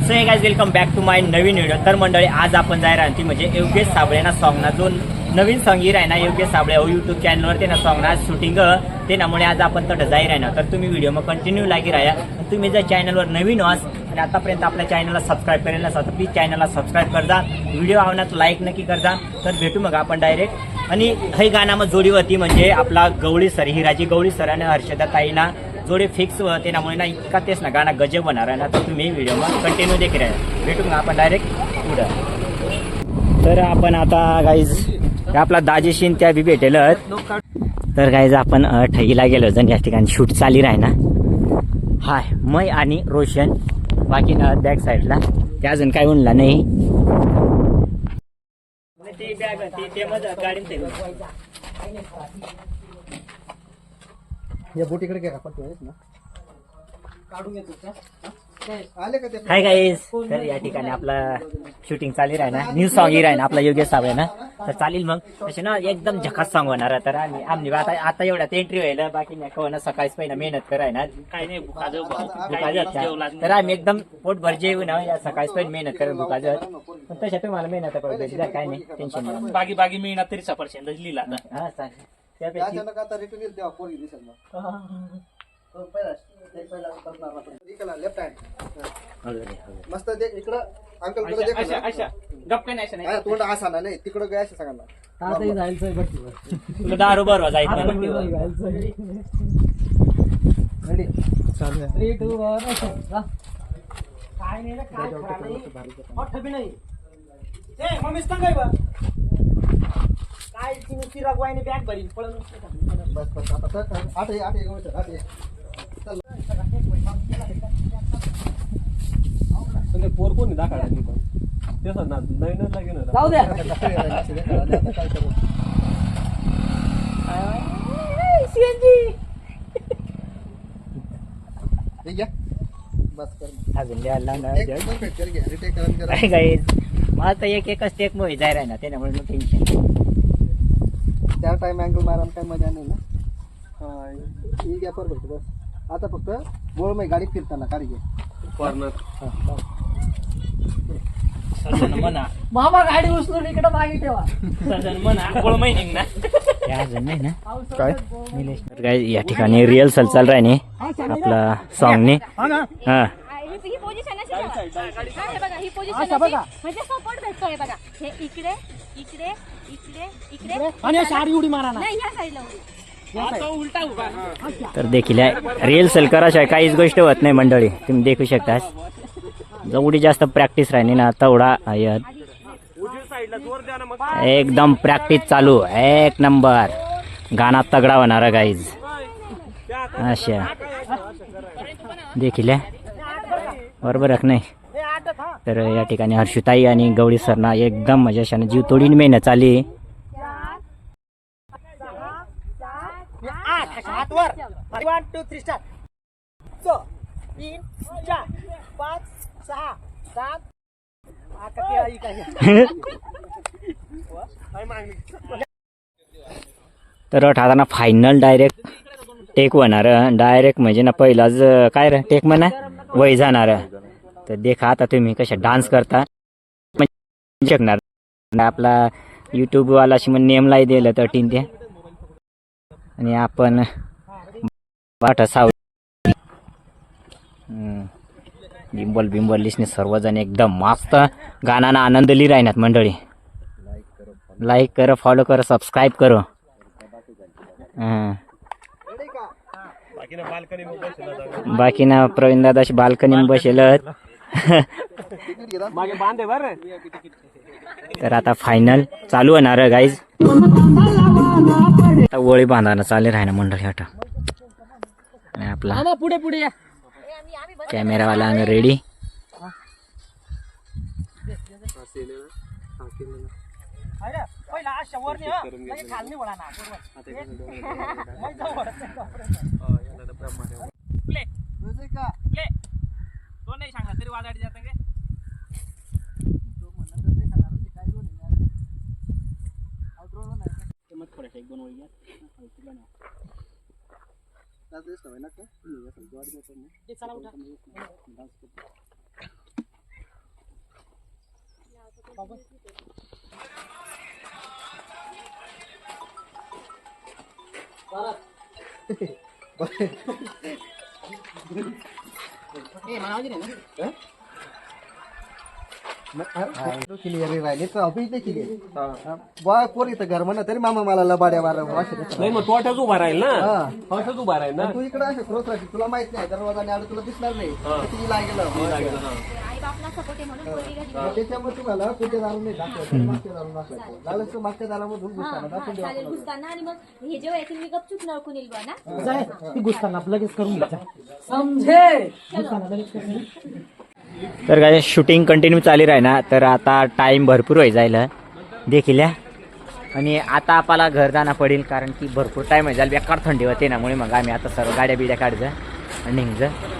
So hey guys welcome back to my नवीन video. तर मंडळी आज आपण जाय राहती म्हणजे योगेश साबळे ना सॉन्ग ना जो नवीन सॉन्ग येईल आहे ना योगेश साबळे यूट्यूब चॅनलवर ते ना सॉन्ग ना शूटिंग ते नामुळे आज आपण तर जाहीर आहे ना। तर तुम्ही व्हिडिओ मग कंटिन्यू लागी राहा। तुम्ही जर चॅनलवर नवीन आहात आणि आतापर्यंत आपल्या चॅनलला सबस्क्राईब करेल नसाल तर प्लीज चॅनलला सबस्क्राईब कर जा, व्हिडिओ आवडल्यास लाईक नक्की कर जा। तर भेटू मग आपण डायरेक्ट। आणि हे गाणं मग जोडीवरती म्हणजे आपला गवळी सर हिराजी गवळी सर आणि हर्षदा ताईना जोडे फिक्स होते नामुळे ना इतका तेच ना गाणं गजब होणार आहे ना। तर तुम्ही व्हिडिओ मग कंटिन्यू देखील आहे। भेटू मग आपण डायरेक्ट पुढं। तर आपण आता गाईज आपला दाजीशीन त्या बी भेटेल। तर गाईज आपण ठगीला गेलो जण या ठिकाणी शूट चाली राही ना। हाय मै आणि रोशन बाकी ना बॅक साईडला त्या अजून काय म्हणला नाही। या बोटीकडे घ्या आपण ना काढून घेतो का आले का ते हाय गाईज। तर या ठिकाणी आपला शूटिंग चालू आहे ना, न्यू सॉन्ग ही आहे ना आपला योगेश साबळे ना। तर चालेल मग तसे ना एकदम झकास सॉन्ग होणार आहे। तर आम्ही आता एवढ्यात एंट्री व्हायला बाकी नाही कोणा सकाळीच पहिला मेहनत कराय ना काही नाही भुकाजत। तर आम्ही एकदम पोटभर जेवू ना या सकाळीच पहिली मेहनत करेल भुकाजत। पण तशा तुम्हाला मेहनत करायची काय नाही टेन्शन नाही। बागी मेहनत तरी सफरचंद लिहिला आता हा चालेल त्यापैकी अचानक आता रिटर्न येईल तेव्हा पोरी दिसेल मग तो पहिला करणार आपण इकडला लेफ्ट हँड मस्त देख इकडं अंकल कडे देख अशा अशा गप्प नाही अशा नाही तोंड असा ना नाही तिकडं काय असं सांगा तातही जायचंय भट्टीवर. तुला दारू बरोबर जायचं रेडी चालू आहे. 3, 2, 1 action. जा. काय नाही रे, काय खरा नाही. मोठं बी नाही. ए, मम्मीच सांगाय बा. काय तुम्ही तिरगवायने बॅग भरीन पळून बस बस आता तर आठ चल म्हणजे पोर कोणी दाखवला मी पण तेच ना नवीनच लागेल ना जाऊ द्या. ठीक आहे बस कर अजून द्यायला एक perfect कर घ्या रिटेक करा काय गाईज मला तर एकच टेक मुळे जाय राही ना त्यामुळे मग टेन्शन त्या टाइम अँगल मारायला काही मजा नाही ना ठीक आहे परफेक्ट बस आता फक्त गोळ मै गाडी फिरताना काढी घे कॉर्नर सजन म्हणा मामा गाडी उचलून इकडे मागे ठेवा. सजन म्हणा गोळ महिने ना अजून नाही ना काय तर काय या ठिकाणी रिहर्सल चालू आहे नी आपला सॉन्ग ने हा ही पोझिशन अशी ठेवा. हे बघा ही पोझिशन म्हणजे सपोर्ट भेटतोय बघा. हे इकडे इकडे इकडे इकडे आणि साडी उडी मारा ना. नाही ह्या साईडला उडी. तो उलटा उभा तर देखील रिहर्सल कराशिवाय काहीच गोष्ट होत नाही मंडळी। तुम्ही देखू शकता जेवढी जास्त प्रॅक्टिस राहिली ना तेवढा एकदम प्रॅक्टिस चालू एक नंबर गाणं तगडा होणार गाईज अशा देखील बरोबर आहे नाही। तर या ठिकाणी हर्षुताई आणि गवळी सरना एकदम म्हणजे अशाने जीव तोडीने मेहनत चालली। हात वर 1 2 3 स्टार्ट. 3 4 5 6 7 तर ठरताना फायनल डायरेक्ट टेक होणार डायरेक्ट म्हणजे ना पहिलाच काय रे टेक म्हणा वय जाणार। तर देखा आता तुम्ही कशा डान्स करता शकणार आपला युट्यूब वाला नेम लाई दिलं तर टीन ते आणि आपण बाटा साव बिंबल लिस्टने सर्वजण एकदम मस्त गाण्याना आनंद ली राहणार मंडळी। लाईक करो फॉलो करो सबस्क्राईब करो। बाकी ना प्रवीण दादाशी बाल्कनी बसेल। मागे बांधे बर तर आता फायनल चालू होणार गाईज। आता वळी बांधायला चालेल राही ना मंडळी आता आणि आपला पुढे पुढे या. कॅमेरावाला रेडी। पहिला अशा वर नाही हा खाली वळा ना प्ले म्युझिक का प्ले तो नाही सांगला तरी वाजाडी जातं का तो म्हणला तर ते खाणार नाही काय दोन आउटरोला नाही मत थोडे एक दोन ओळी घ्या त्याच दिवस ना का चला उठा क्लिअर राहिले तर अभि इथे क्लिअर बा कोण इथं घर म्हणा तरी मामा मला लबाड्या मारा नाही मग तोट्याच उभा राहील ना, तोट्याच उभा राहील ना. तू इकडे असं क्रोस राहते तुला माहित नाही दरवाजाने आलं तुला दिसणार नाही किती लागेल आई बापला सपोर्ट आहे म्हणून पोरगी घरी त्याच्यामुळे तुम्हाला कुठे दारू नाही दाखवायचं मागच्या दारू दाखवायचं झालं तर मागच्या दारामधून घुसताना दाखवून द्या चालेल घुसताना आणि मग हे जेव्हा येतील मी गपचूप नळकून येईल बा ना जाय ती घुसताना लगेच करून घ्यायचा समजे घुसताना लगेच करून तर काय शूटिंग कंटिन्यू चालू आहे ना, तर आता टाइम भरपूर होई जायला देखील आणि आता आपल्याला घर जाणं पडेल कारण की भरपूर टाइम जाईल बेकार थंडी होते ना, मुळे मग आम्ही आता सर्व गाड्या बिड्या काढायचं आणि निघायचं.